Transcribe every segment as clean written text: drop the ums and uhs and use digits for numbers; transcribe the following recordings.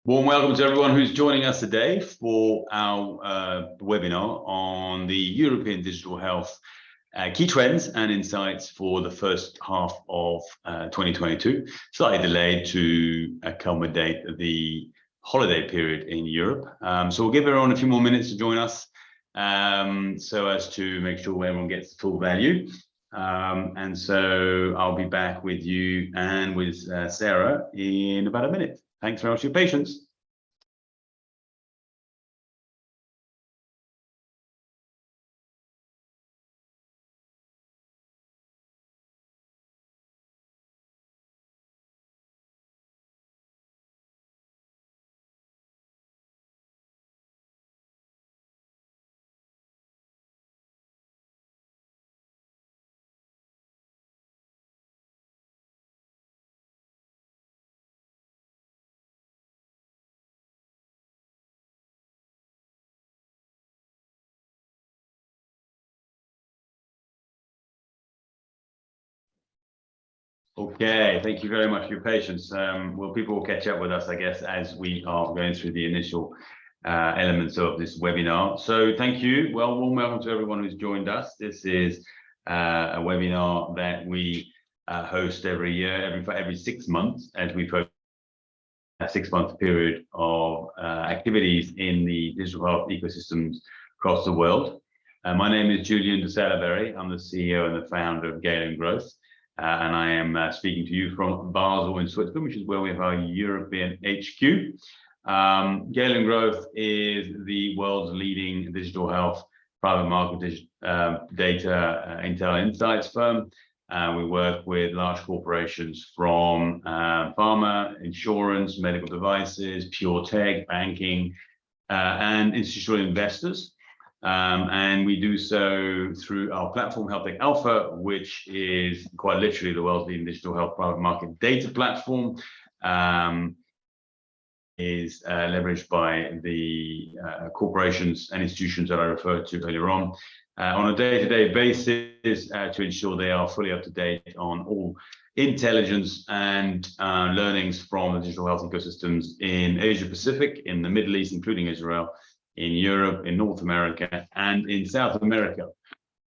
Warm welcome to everyone who's joining us today for our webinar on the European digital health key trends and insights for the first half of 2022, slightly delayed to accommodate the holiday period in Europe. So we'll give everyone a few more minutes to join us so as to make sure everyone gets the full value. And so I'll be back with you and with Sarah in about a minute. Thanks very much for your patience. Okay, thank you very much for your patience. Well, people will catch up with us, I guess, as we are going through the initial elements of this webinar. So thank you. Well, warm welcome to everyone who's joined us. This is a webinar that we host every year, every 6 months, as we focus a 6-month period of activities in the digital health ecosystems across the world. My name is Julian de Salaberry. I'm the CEO and the founder of Galen Growth. And I am speaking to you from Basel in Switzerland, which is where we have our European HQ. Galen Growth is the world's leading digital health private market data intel insights firm. We work with large corporations from pharma, insurance, medical devices, pure tech, banking, and institutional investors. And we do so through our platform, HealthTech Alpha, which is quite literally the world's leading digital health private market data platform. Is leveraged by the corporations and institutions that I referred to earlier on a day-to-day basis to ensure they are fully up to date on all intelligence and learnings from the digital health ecosystems in Asia Pacific, in the Middle East, including Israel, in Europe, in North America, and in South America.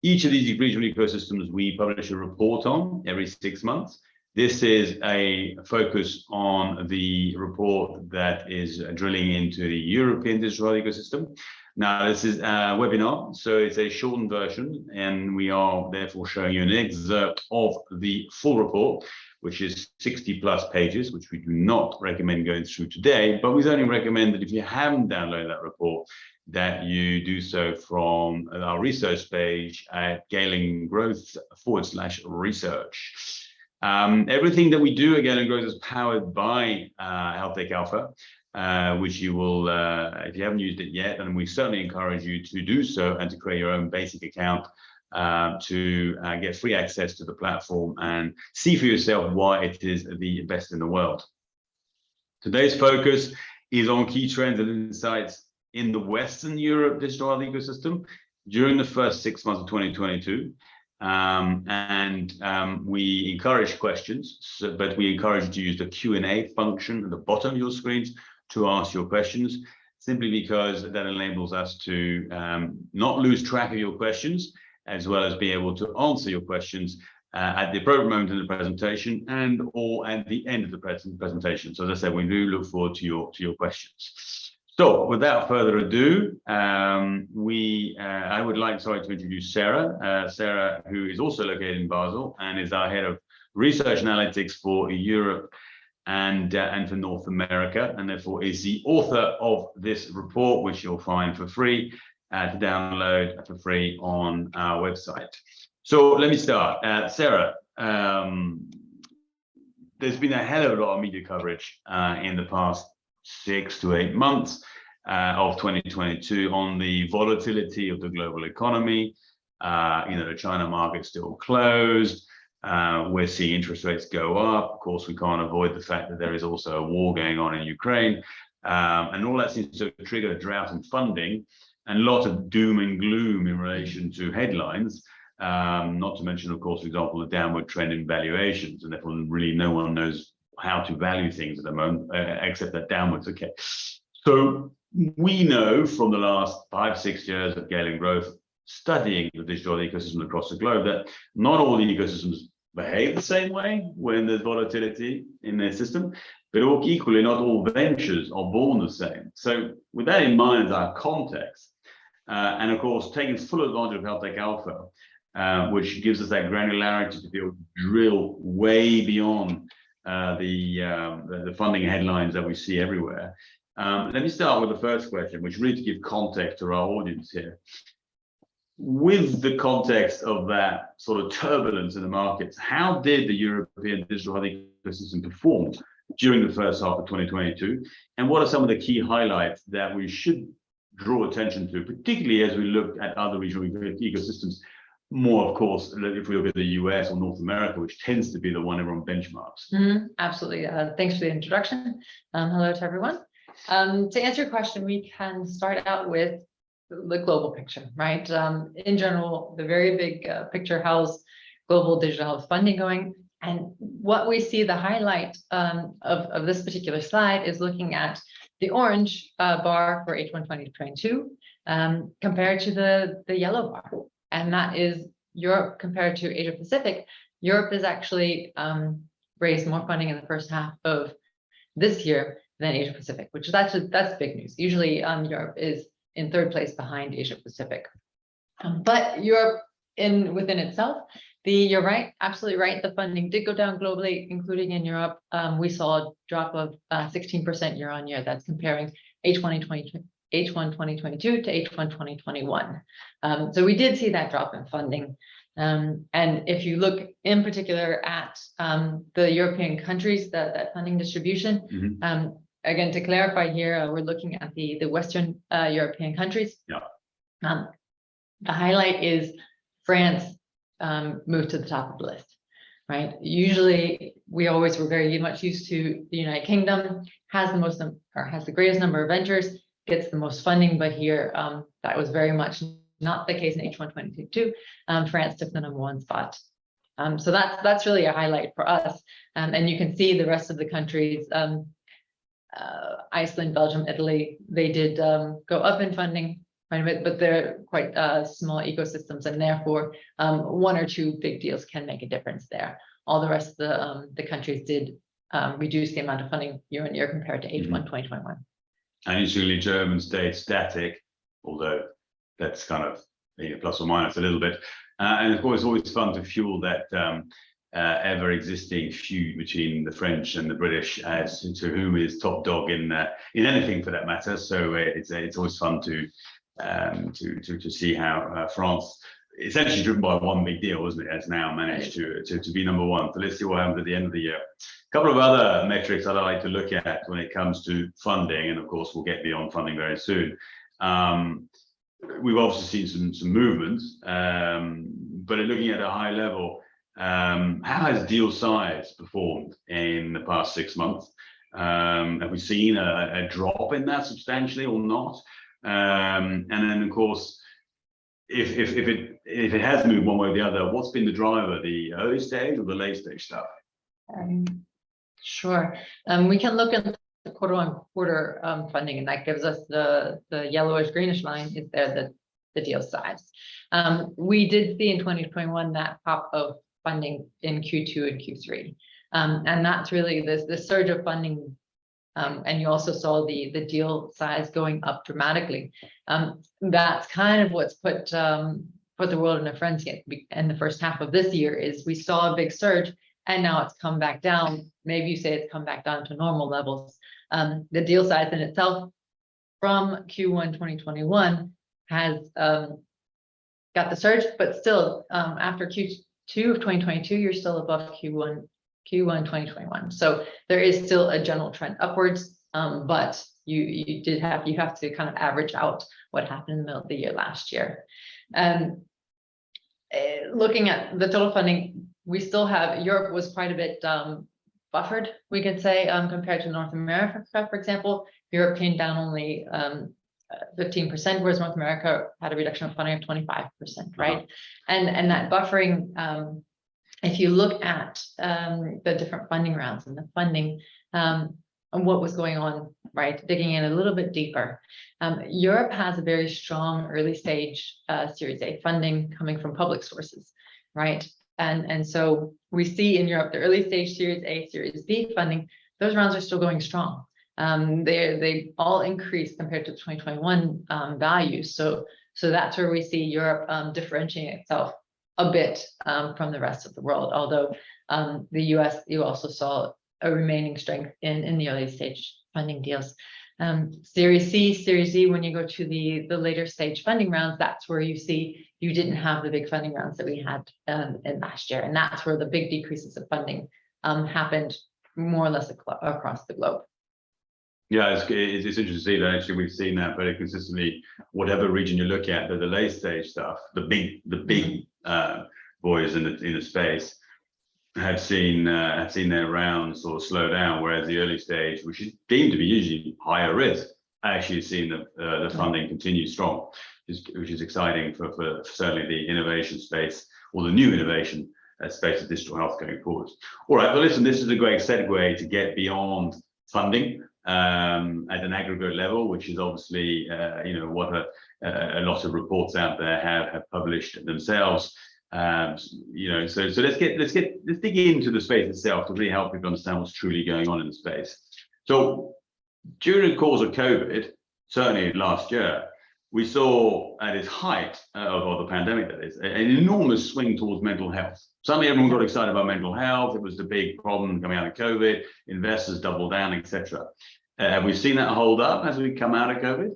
Each of these regional ecosystems we publish a report on every 6 months. This is a focus on the report that is drilling into the European digital health ecosystem. Now, this is a webinar, so it's a shortened version, and we are therefore showing you an excerpt of the full report, which is 60+ pages, which we do not recommend going through today, but we certainly recommend that if you haven't downloaded that report, that you do so from our research page at Galen Growth /research. Everything that we do at Galen Growth is powered by HealthTech Alpha, which you will, if you haven't used it yet, then we certainly encourage you to do so and to create your own basic account to get free access to the platform and see for yourself why it is the best in the world. Today's focus is on key trends and insights in the Western Europe digital health ecosystem during the first 6 months of 2022. We encourage questions, but we encourage you to use the Q&A function at the bottom of your screens to ask your questions, simply because that enables us to not lose track of your questions, as well as be able to answer your questions at the appropriate moment in the presentation and or at the end of the presentation. So as I said, we do look forward to your questions. So without further ado, I would like to introduce Sarah. Sarah, who is also located in Basel and is our head of research analytics for Europe and for North America, and therefore is the author of this report, which you'll find for free to download for free on our website. So let me start. Sarah, there's been a hell of a lot of media coverage in the past 6 to 8 months of 2022 on the volatility of the global economy. The China market still closed. We're seeing interest rates go up. Of course, we can't avoid the fact that there is also a war going on in Ukraine. And all that seems to trigger a drought in funding and a lot of doom and gloom in relation to headlines. Not to mention, of course, for example, the downward trend in valuations, and therefore really no one knows how to value things at the moment, except that downwards. Okay, so we know from the last 5-6 years of Galen growth, studying the digital ecosystem across the globe, that not all the ecosystems behave the same way when there's volatility in their system, but equally not all ventures are born the same. So with that in mind as our context, and of course taking full advantage of Health Tech Alpha, which gives us that granularity to be able to drill way beyond the funding headlines that we see everywhere. Let me start with the first question, which really to give context to our audience here. With the context of that sort of turbulence in the markets, how did the European digital health ecosystem perform during the first half of 2022? And what are some of the key highlights that we should draw attention to, particularly as we look at other regional ecosystems? More, of course, if we look at the US or North America, which tends to be the one everyone benchmarks. Absolutely. Thanks for the introduction. Hello to everyone. To answer your question, we can start out with the global picture, right? In general, the very big picture, how's global digital health funding going? And what we see, the highlight of this particular slide is looking at the orange bar for H1 2022 compared to the yellow bar. And that is Europe compared to Asia Pacific. Europe has actually raised more funding in the first half of this year than Asia Pacific, which that's big news. Usually Europe is in third place behind Asia Pacific. But Europe within itself, you're right, absolutely right. The funding did go down globally, including in Europe. We saw a drop of 16% year on year. That's comparing H1 2022 to H1 2021. So we did see that drop in funding. And if you look in particular at the European countries, that funding distribution, again, to clarify here, we're looking at the Western European countries. Yeah. The highlight is France moved to the top of the list, right? Usually, we always were very much used to the United Kingdom has the greatest number of ventures, gets the most funding, but here that was very much not the case in H1 2022. France took the #1 spot. So that's really a highlight for us. And you can see the rest of the countries, Iceland, Belgium, Italy, they did go up in funding quite a bit, but they're quite small ecosystems, and therefore one or two big deals can make a difference there. All the rest of the countries did reduce the amount of funding year on year compared to H1 2021. And interestingly, German stayed static, although that's kind of plus or minus a little bit. And of course, it's always fun to fuel that ever-existing feud between the French and the British as to whom is top dog in anything for that matter. So it's always fun to see how France, essentially driven by one big deal, isn't it, has now managed to be #1. So let's see what happens at the end of the year. A couple of other metrics I'd like to look at when it comes to funding, and of course we'll get beyond funding very soon. We've obviously seen some movements, but looking at a high level, how has deal size performed in the past 6 months? Have we seen a drop in that substantially or not? And then of course, if it has moved one way or the other, what's been the driver, the early stage or the late stage stuff? Sure. We can look at the quarter-on-quarter funding, and that gives us the yellowish greenish line is there the deal size. We did see in 2021 that pop of funding in Q2 and Q3, and that's really the surge of funding. And you also saw the deal size going up dramatically. That's kind of what's put the world in a frenzy in the first half of this year. Is we saw a big surge, and now it's come back down. Maybe you say it's come back down to normal levels. The deal size in itself from Q1 2021 has got the surge, but still after Q2 of 2022, you're still above Q1 2021. So there is still a general trend upwards, but you have to kind of average out what happened in the middle of the year last year. Looking at the total funding, we still have Europe was quite a bit buffered, we could say, compared to North America, for example. Europe came down only 15%, whereas North America had a reduction of funding of 25%, right? And that buffering if you look at the different funding rounds and the funding and what was going on, right, digging in a little bit deeper, Europe has a very strong early stage Series A funding coming from public sources, right? And so we see in Europe the early stage Series A, Series B funding, those rounds are still going strong. They all increased compared to 2021 values. So that's where we see Europe differentiating itself a bit from the rest of the world. Although the US, you also saw a remaining strength in the early stage funding deals. Series C, Series D, when you go to the later stage funding rounds, that's where you see you didn't have the big funding rounds that we had in last year. And that's where the big decreases of funding happened more or less across the globe. Yeah, it's interesting to see that actually we've seen that very consistently. Whatever region you look at, the late stage stuff, the big boys in the space have seen their rounds sort of slow down, whereas the early stage, which is deemed to be usually higher risk, actually seen the funding continue strong, which is exciting for certainly the innovation space or the new innovation space of digital health going forward. All right, well, listen, this is a great segue to get beyond funding at an aggregate level, which is obviously what a lot of reports out there have published themselves. So let's dig into the space itself to really help people understand what's truly going on in the space. So during the course of COVID, certainly last year, we saw at its height of the pandemic, that is, an enormous swing towards mental health. Suddenly everyone got excited about mental health. It was the big problem coming out of COVID. Investors doubled down, etc. Have we seen that hold up as we come out of COVID?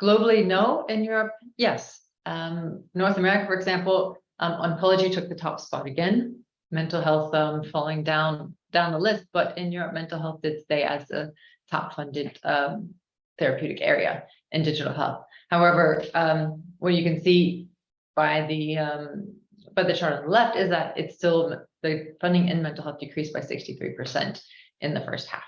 Globally, no. In Europe, yes. North America, for example, oncology took the top spot again. Mental health falling down the list, but in Europe, mental health did stay as a top funded therapeutic area in digital health. However, what you can see by the chart on the left is that it's still, the funding in mental health decreased by 63% in the first half.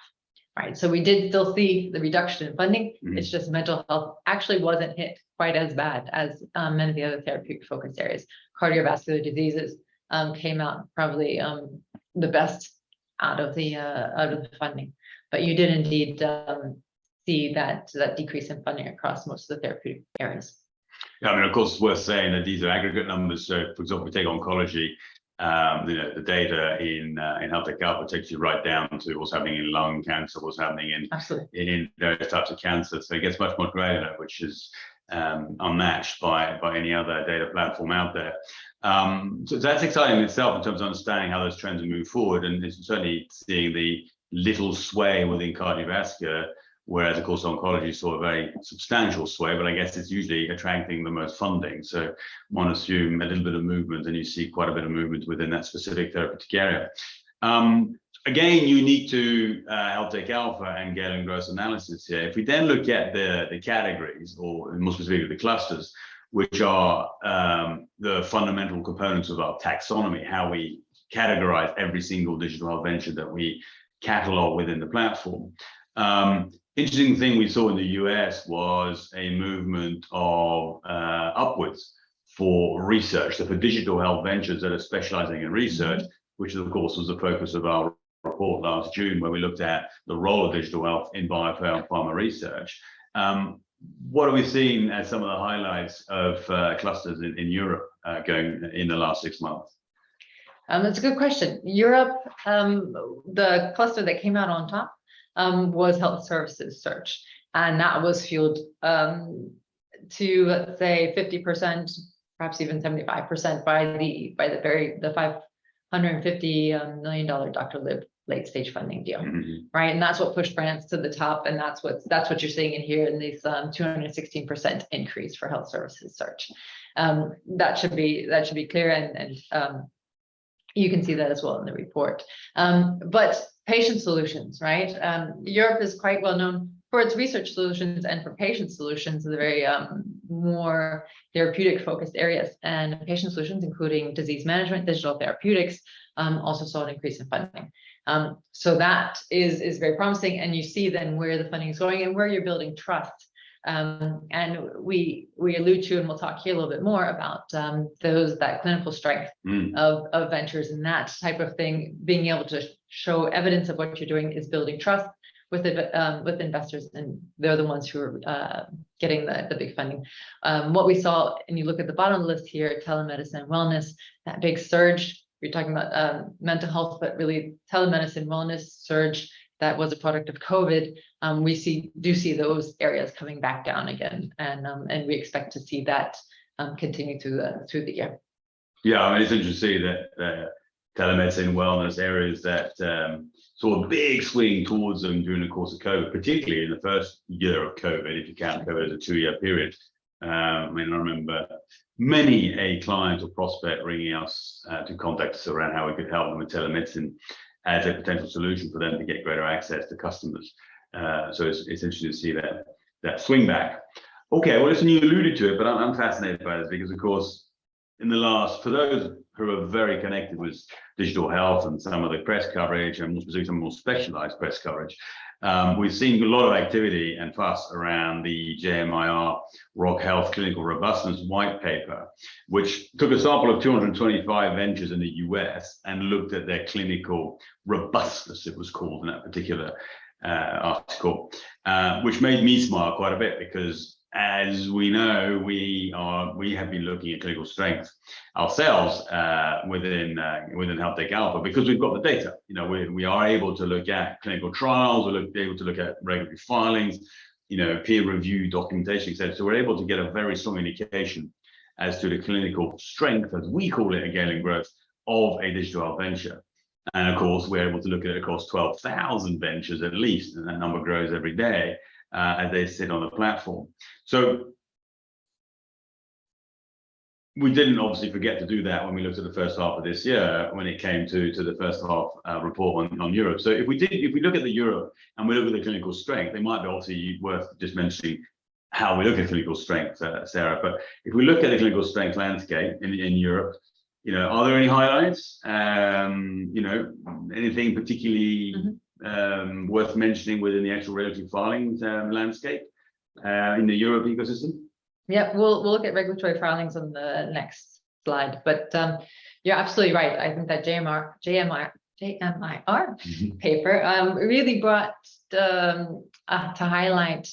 Right, so we did still see the reduction in funding. It's just mental health actually wasn't hit quite as bad as many of the other therapeutic focus areas. Cardiovascular diseases came out probably the best out of the funding, but you did indeed see that decrease in funding across most of the therapeutic areas. Yeah, I mean, of course, it's worth saying that these are aggregate numbers. So, for example, we take oncology. The data in Health Tech Alpha takes you right down to what's happening in lung cancer, what's happening in various types of cancer. So it gets much more granular, which is unmatched by any other data platform out there. So that's exciting in itself in terms of understanding how those trends move forward, and it's certainly seeing the little sway within cardiovascular. Whereas, of course, oncology saw a very substantial sway, but I guess it's usually attracting the most funding. So one assume a little bit of movement, and you see quite a bit of movement within that specific therapeutic area. Again, unique to Health Tech Alpha and Galen Gross analysis here. If we then look at the categories, or more specifically the clusters, which are the fundamental components of our taxonomy, how we categorize every single digital health venture that we catalog within the platform. Interesting thing we saw in the US was a movement of upwards for research, so for digital health ventures that are specializing in research, which of course was the focus of our report last June, where we looked at the role of digital health in biopharma research. What are we seeing as some of the highlights of clusters in Europe going in the last 6 months? That's a good question. Europe, the cluster that came out on top was health services search, and that was fueled to, let's say, 50%, perhaps even 75% by the $550 million Dr. Lib late stage funding deal, right? And that's what pushed France to the top, and that's what you're seeing in here in these 216% increase for health services search. That should be clear, and you can see that as well in the report. But patient solutions, right? Europe is quite well known for its research solutions and for patient solutions, the very more therapeutic focused areas. And patient solutions, including disease management, digital therapeutics, also saw an increase in funding. So that is very promising. And you see then where the funding is going and where you're building trust And we allude to, and we'll talk here a little bit more about that clinical strength of ventures, and that type of thing, being able to show evidence of what you're doing is building trust with investors, and they're the ones who are getting the big funding. What we saw, and you look at the bottom of the list here, telemedicine and wellness, that big surge. You're talking about mental health, but really telemedicine, wellness surge that was a product of COVID. We do see those areas coming back down again, and we expect to see that continue through the year. Yeah, I mean, it's interesting to see that telemedicine, wellness areas that saw a big swing towards them during the course of COVID, particularly in the first year of COVID, if you count COVID as a 2-year period. I mean, I remember many a client or prospect ringing us to contact us around how we could help them with telemedicine as a potential solution for them to get greater access to customers. So it's interesting to see that swing back. Okay, well, listen, you alluded to it, but I'm fascinated by this because, of course, for those who are very connected with digital health and some of the press coverage, and more specifically some more specialized press coverage, we've seen a lot of activity and fuss around the JMIR Rock Health Clinical Robustness White Paper, which took a sample of 225 ventures in the US and looked at their clinical robustness, it was called in that particular article, which made me smile quite a bit because, as we know, we have been looking at clinical strength ourselves within Health Tech Alpha because we've got the data. You know, we are able to look at clinical trials, we're able to look at regulatory filings, you know, peer review documentation, etc. So we're able to get a very strong indication as to the clinical strength, as we call it, again, in growth of a digital health venture. And of course, we're able to look at it across 12,000 ventures at least, and that number grows every day as they sit on the platform. So we didn't obviously forget to do that when we looked at the first half of this year, when it came to the first half report on Europe. So if we look at the Europe and we look at the clinical strength, it might be obviously worth just mentioning how we look at clinical strength, Sarah. But if we look at the clinical strength landscape in Europe, you know, are there any highlights? You know, anything particularly worth mentioning within the actual regulatory filings landscape in the Europe ecosystem? Yeah, we'll look at regulatory filings on the next slide, but you're absolutely right. I think that JMIR paper really brought to highlight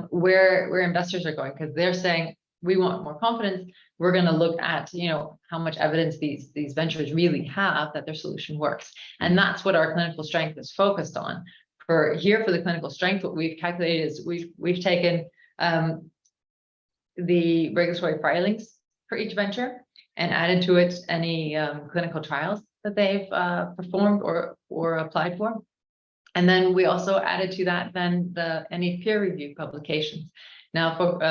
where investors are going, because they're saying we want more confidence. We're going to look at, you know, how much evidence these ventures really have that their solution works, and that's what our clinical strength is focused on. For the clinical strength, what we've calculated is we've taken the regulatory filings for each venture and added to it any clinical trials that they've performed or applied for. And then we also added to that then any peer review publications. Now, for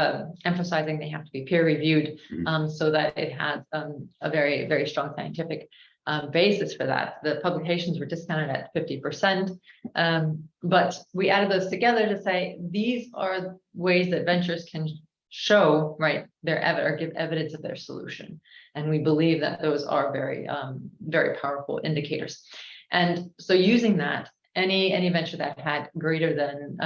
emphasizing they have to be peer reviewed so that it has a very, very strong scientific basis for that. The publications were discounted at 50%, but we added those together to say these are ways that ventures can show, right, or give evidence of their solution, and we believe that those are very, very powerful indicators. And so, using that, any venture that had greater than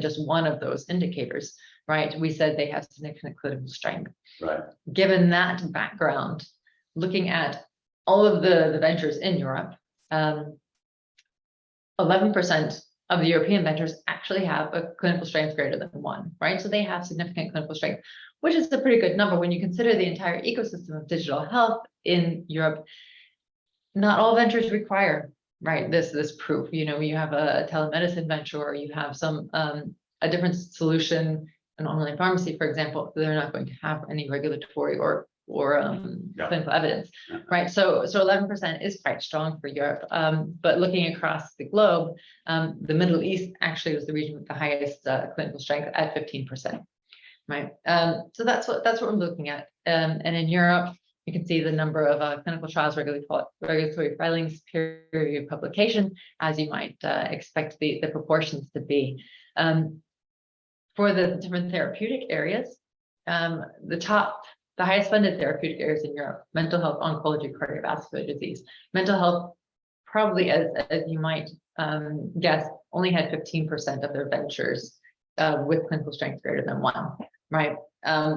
just one of those indicators, right, we said they have significant clinical strength. Right. Given that background, looking at all of the ventures in Europe, 11% of the European ventures actually have a clinical strength greater than 1, right? So they have significant clinical strength, which is a pretty good number when you consider the entire ecosystem of digital health in Europe. Not all ventures require, right, this proof. You know, you have a telemedicine venture, or you have some a different solution, an online pharmacy, for example. They're not going to have any regulatory or clinical evidence, right? So 11% is quite strong for Europe. But looking across the globe, the Middle East actually was the region with the highest clinical strength at 15%, right? So that's what we're looking at. And in Europe, you can see the number of clinical trials, regulatory filings, peer review publication, as you might expect the proportions to be. For the different therapeutic areas, the highest funded therapeutic areas in Europe: mental health, oncology, cardiovascular disease. Mental health, probably as you might guess, only had 15% of their ventures with clinical strength greater than 1, right?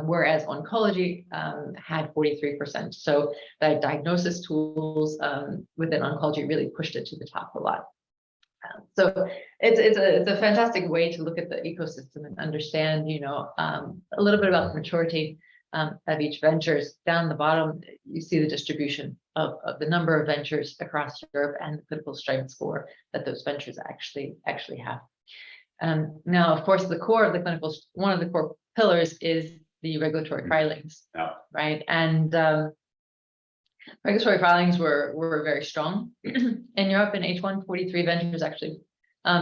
Whereas oncology had 43%. So the diagnosis tools within oncology really pushed it to the top a lot. So it's a fantastic way to look at the ecosystem and understand, a little bit about the maturity of each ventures. Down the bottom, you see the distribution of the number of ventures across Europe and the clinical strength score that those ventures actually have. Now, of course, one of the core pillars is the regulatory filings, right? And regulatory filings were very strong in Europe. In H1, 43 ventures actually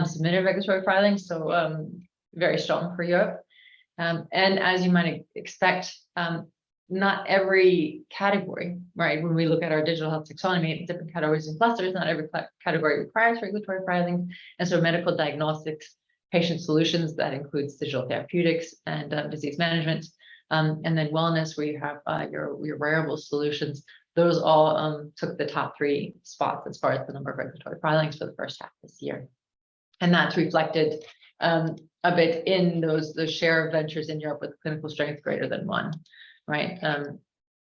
submitted regulatory filings, so very strong for Europe. And as you might expect, not every category, right? When we look at our digital health taxonomy, different categories and clusters, not every category requires regulatory filings. And so medical diagnostics, patient solutions, that includes digital therapeutics and disease management, and then wellness, where you have your wearable solutions. Those all took the top 3 spots as far as the number of regulatory filings for the first half this year. And that's reflected a bit in the share of ventures in Europe with clinical strength greater than 1, right?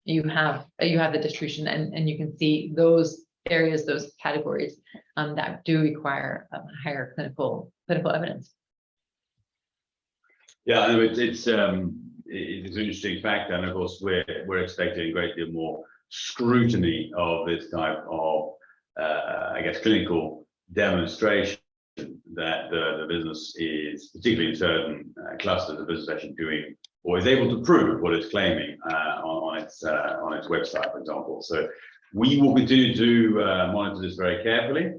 You have the distribution, and you can see those areas, those categories that do require higher clinical evidence. Yeah, I know it's an interesting fact, and of course we're expecting a great deal more scrutiny of this type of, I guess, clinical demonstration that the business is, particularly in certain clusters, the business actually doing or is able to prove what it's claiming on its website, for example. So we will continue to monitor this very carefully,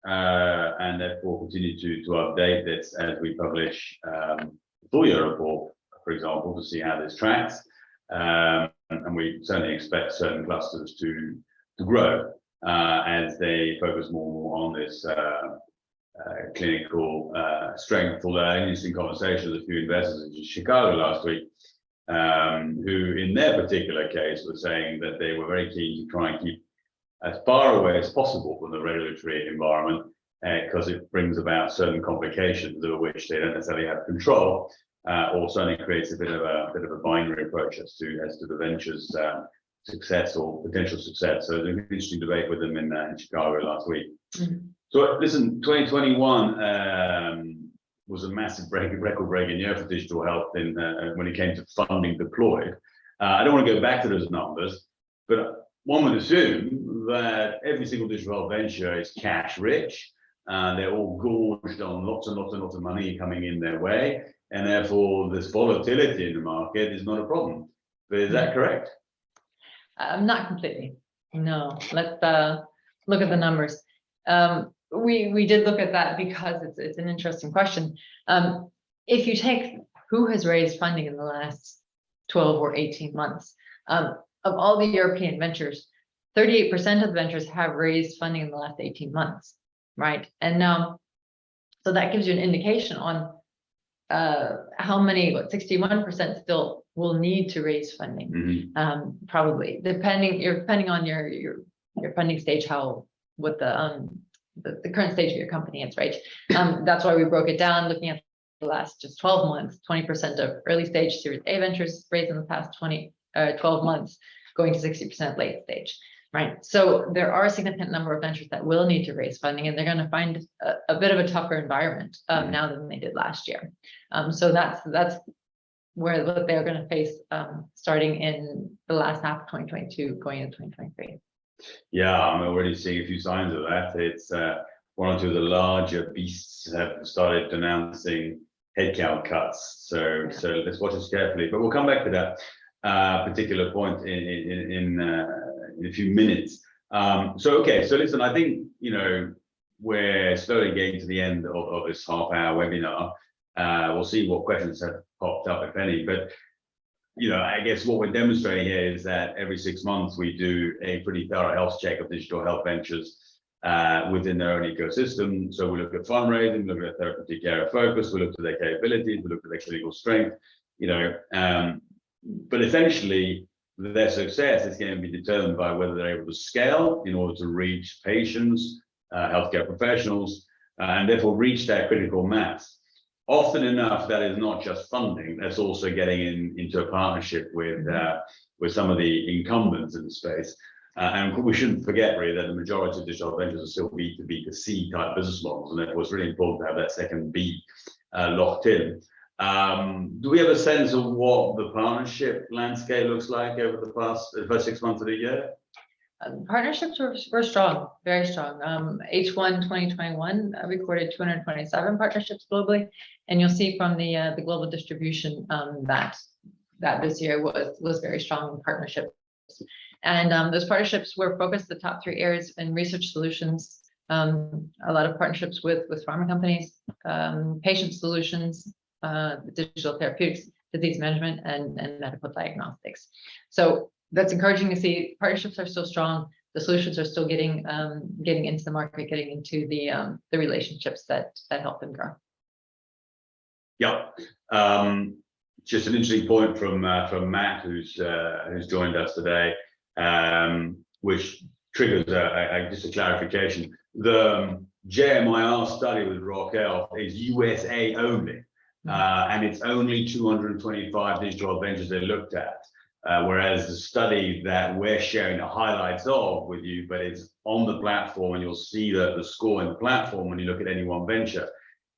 and therefore continue to update this as we publish the full year report, for example, to see how this tracks. And we certainly expect certain clusters to grow as they focus more on this clinical strength. Although I had an interesting conversation with a few investors in Chicago last week, who in their particular case were saying that they were very keen to try and keep as far away as possible from the regulatory environment, because it brings about certain complications over which they don't necessarily have control, or certainly creates a bit of a binary approach as to the venture's success or potential success. So there's an interesting debate with them in Chicago last week. Mm-hmm. So listen, 2021 was a massive record-breaking year for digital health when it came to funding deployed. I don't want to go back to those numbers, but one would assume that every single digital health venture is cash rich. They're all gorged on lots and lots and lots of money coming in their way, and therefore this volatility in the market is not a problem. But is that correct? Not completely. No. Let's look at the numbers. We did look at that because it's an interesting question. If you take who has raised funding in the last 12 or 18 months, of all the European ventures, 38% of the ventures have raised funding in the last 18 months, right? And so that gives you an indication on how many, 61% still will need to raise funding, mm-hmm. Probably depending on your funding stage, what the current stage of your company is, right? That's why we broke it down, looking at the last just 12 months. 20% of early stage Series A ventures raised in the past 12 months, going to 60% late stage, right? So there are a significant number of ventures that will need to raise funding, and they're going to find a bit of a tougher environment now than they did last year. So that's where they're going to face starting in the last half of 2022, going into 2023. Yeah, I'm already seeing a few signs of that. It's one or two of the larger beasts have started announcing headcount cuts. So let's watch this carefully. But we'll come back to that particular point in a few minutes. So listen, I think we're slowly getting to the end of this half-hour webinar. We'll see what questions have popped up, if any. But I guess what we're demonstrating here is that every 6 months we do a pretty thorough health check of digital health ventures within their own ecosystem. So we look at fundraising, we look at therapeutic area focus, we look at their capabilities, we look at their clinical strength, but essentially their success is going to be determined by whether they're able to scale in order to reach patients, healthcare professionals, and therefore reach that critical mass. often enough, that is not just funding, that's also getting into a partnership with some of the incumbents in the space. And we shouldn't forget really that the majority of digital ventures are still B2B2C type business models, and therefore it's really important to have that second B locked in. Do we have a sense of what the partnership landscape looks like over the first 6 months of the year? Partnerships were strong, very strong. H1 2021 recorded 227 partnerships globally, and you'll see from the global distribution that this year was very strong in partnerships. And those partnerships were focused the top 3 areas in research solutions, a lot of partnerships with pharma companies, patient solutions, digital therapeutics, disease management, and medical diagnostics. So that's encouraging to see. Partnerships are still strong. The solutions are still getting into the market, getting into the relationships that help them grow. Yeah. Just an interesting point from Matt, who's joined us today, which triggers just a clarification. The JMIR study with Raquel is USA only, and it's only 225 digital ventures they looked at. Whereas the study that we're sharing the highlights of with you, but it's on the platform, and you'll see that the score in the platform when you look at any one venture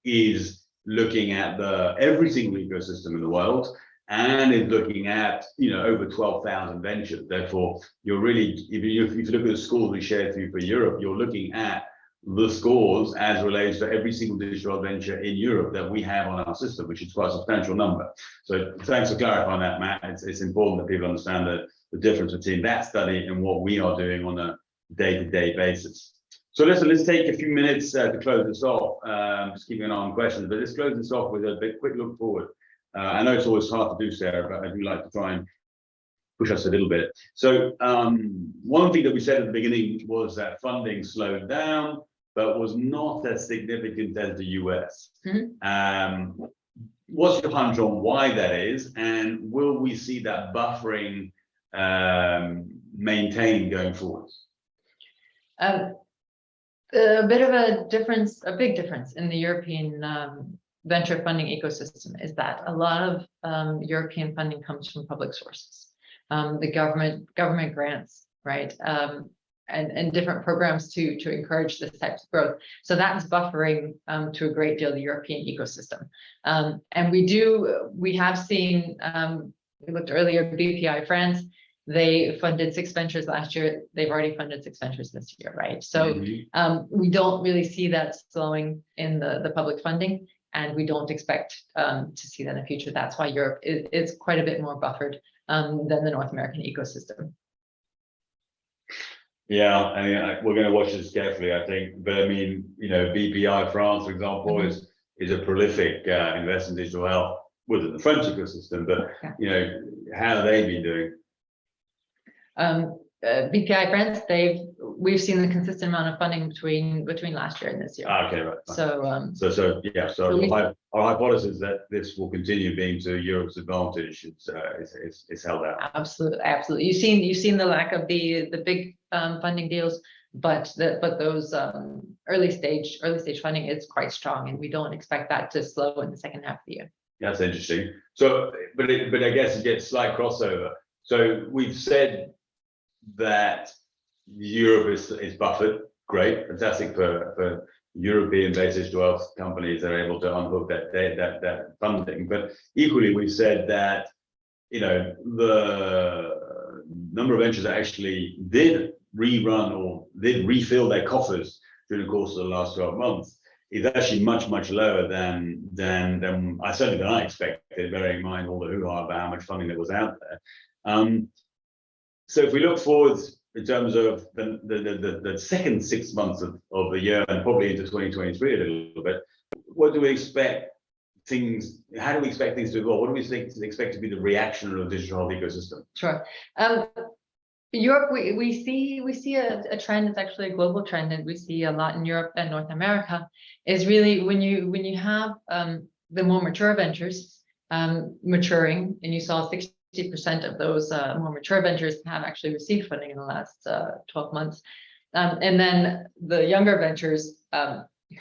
is looking at every single ecosystem in the world, and is looking at over 12,000 ventures. Therefore, you're really, if you look at the scores we shared for you for Europe, you're looking at the scores as relates to every single digital venture in Europe that we have on our system, which is quite a substantial number. So thanks for clarifying that, Matt. It's important that people understand the difference between that study and what we are doing on a day-to-day basis. So let's take a few minutes to close this off. Just keeping an eye on questions, but let's close this off with a quick look forward. I know it's always hard to do, Sarah, but I do like to try and push us a little bit. So one thing that we said at the beginning was that funding slowed down, but was not as significant as the US. What's your hunch on why that is, and will we see that buffering maintained going forward? A bit of a difference, a big difference in the European venture funding ecosystem is that a lot of European funding comes from public sources, the government grants, right? And different programs to encourage this type of growth. So that's buffering to a great deal the European ecosystem. And we have seen, we looked earlier, BPI France, they funded 6 ventures last year. They've already funded 6 ventures this year, right? So we don't really see that slowing in the public funding, and we don't expect to see that in the future. That's why Europe is quite a bit more buffered than the North American ecosystem. Yeah, I mean, we're going to watch this carefully, I think. But I mean, BPI France, for example, is a prolific investor in digital health within the French ecosystem. But how have they been doing? BPI France, we've seen the consistent amount of funding between last year and this year. Okay, right. So our hypothesis that this will continue being to Europe's advantage is held out. Absolutely. You've seen the lack of the big funding deals, but those early stage funding is quite strong, and we don't expect that to slow in the second half of the year. That's interesting. So, but I guess it gets slight crossover. So we've said that Europe is buffered. Great, fantastic for European-based digital health companies that are able to unhook that funding. But equally, we've said that the number of ventures that actually did rerun or did refill their coffers during the course of the last 12 months is actually much lower than I expected, bearing in mind all the hoo-ha about how much funding that was out there. So if we look forward in terms of the second 6 months of the year and probably into 2023 a little bit, what do we expect how do we expect things to evolve? What do we expect to be the reaction of the digital health ecosystem? Sure. Europe, we see a trend. It's actually a global trend, and we see a lot in Europe and North America, is really when you have the more mature ventures maturing, and you saw 60% of those more mature ventures have actually received funding in the last 12 months. And then the younger ventures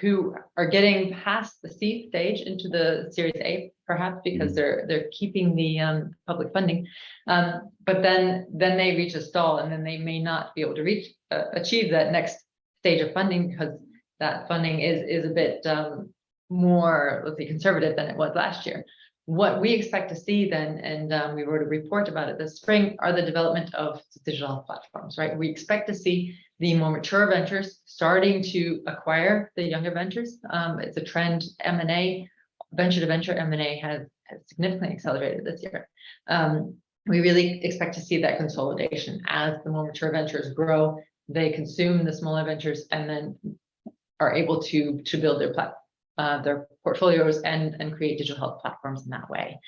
who are getting past the seed stage into the Series A, perhaps because they're keeping the public funding, but then they reach a stall, and then they may not be able to achieve that next stage of funding, because that funding is a bit more, let's say, conservative than it was last year. What we expect to see then, and we wrote a report about it this spring, are the development of digital health platforms, right? We expect to see the more mature ventures starting to acquire the younger ventures. It's a trend. M&A, venture to venture M&A has significantly accelerated this year. We really expect to see that consolidation as the more mature ventures grow. They consume the smaller ventures and then are able to build their portfolios and create digital health platforms in that way.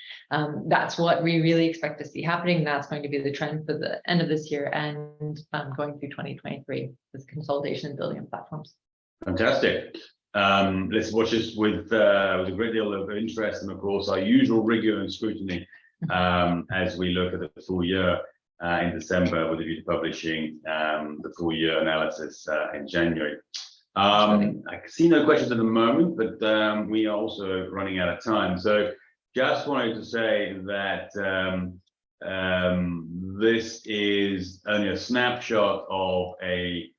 That's what we really expect to see happening. That's going to be the trend for the end of this year and going through 2023, this consolidation and building of platforms. Fantastic. Let's watch this with a great deal of interest, and of course our usual rigor and scrutiny as we look at the full year in December, with a view to publishing the full year analysis in January. I see no questions at the moment, but we are also running out of time. So just wanted to say that this is only a snapshot of a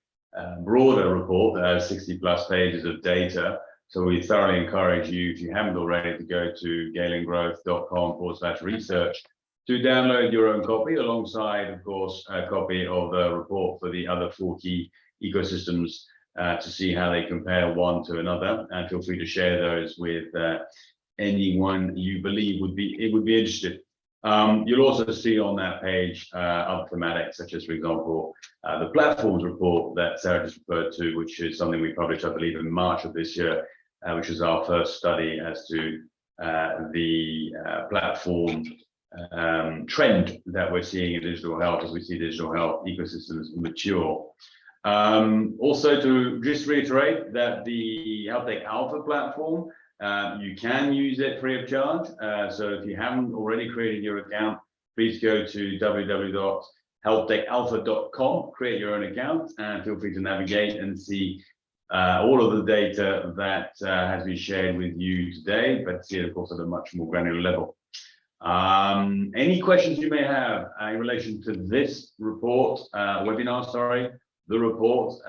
broader report that has 60+ pages of data. So we thoroughly encourage you, if you haven't already, to go to galengrowth.com/research to download your own copy, alongside, of course, a copy of the report for the other 4 key ecosystems, to see how they compare one to another, and feel free to share those with anyone you believe would be interested. You'll also see on that page other thematics, such as, for example, the platforms report that Sarah just referred to, which is something we published, I believe, in March of this year, which is our first study as to the platform trend that we're seeing in digital health as we see digital health ecosystems mature. Also, to just reiterate that the HealthTech Alpha platform, you can use it free of charge. So if you haven't already created your account, please go to www.healthtechalpha.com, create your own account, and feel free to navigate and see all of the data that has been shared with you today, but see it, of course, at a much more granular level. Any questions you may have in relation to this report, webinar, sorry, the report,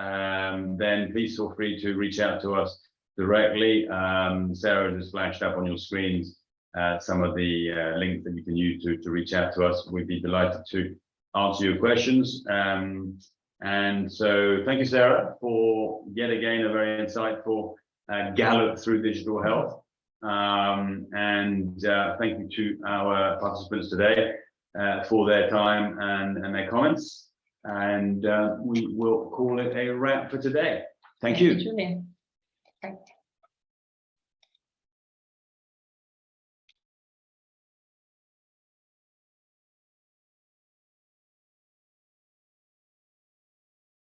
then please feel free to reach out to us directly. Sarah just flashed up on your screens some of the links that you can use to reach out to us. We'd be delighted to answer your questions. And so thank you, Sarah, for yet again a very insightful gallop through digital health. And thank you to our participants today for their time and their comments. And we will call it a wrap for today. Thank you. Julian. Right.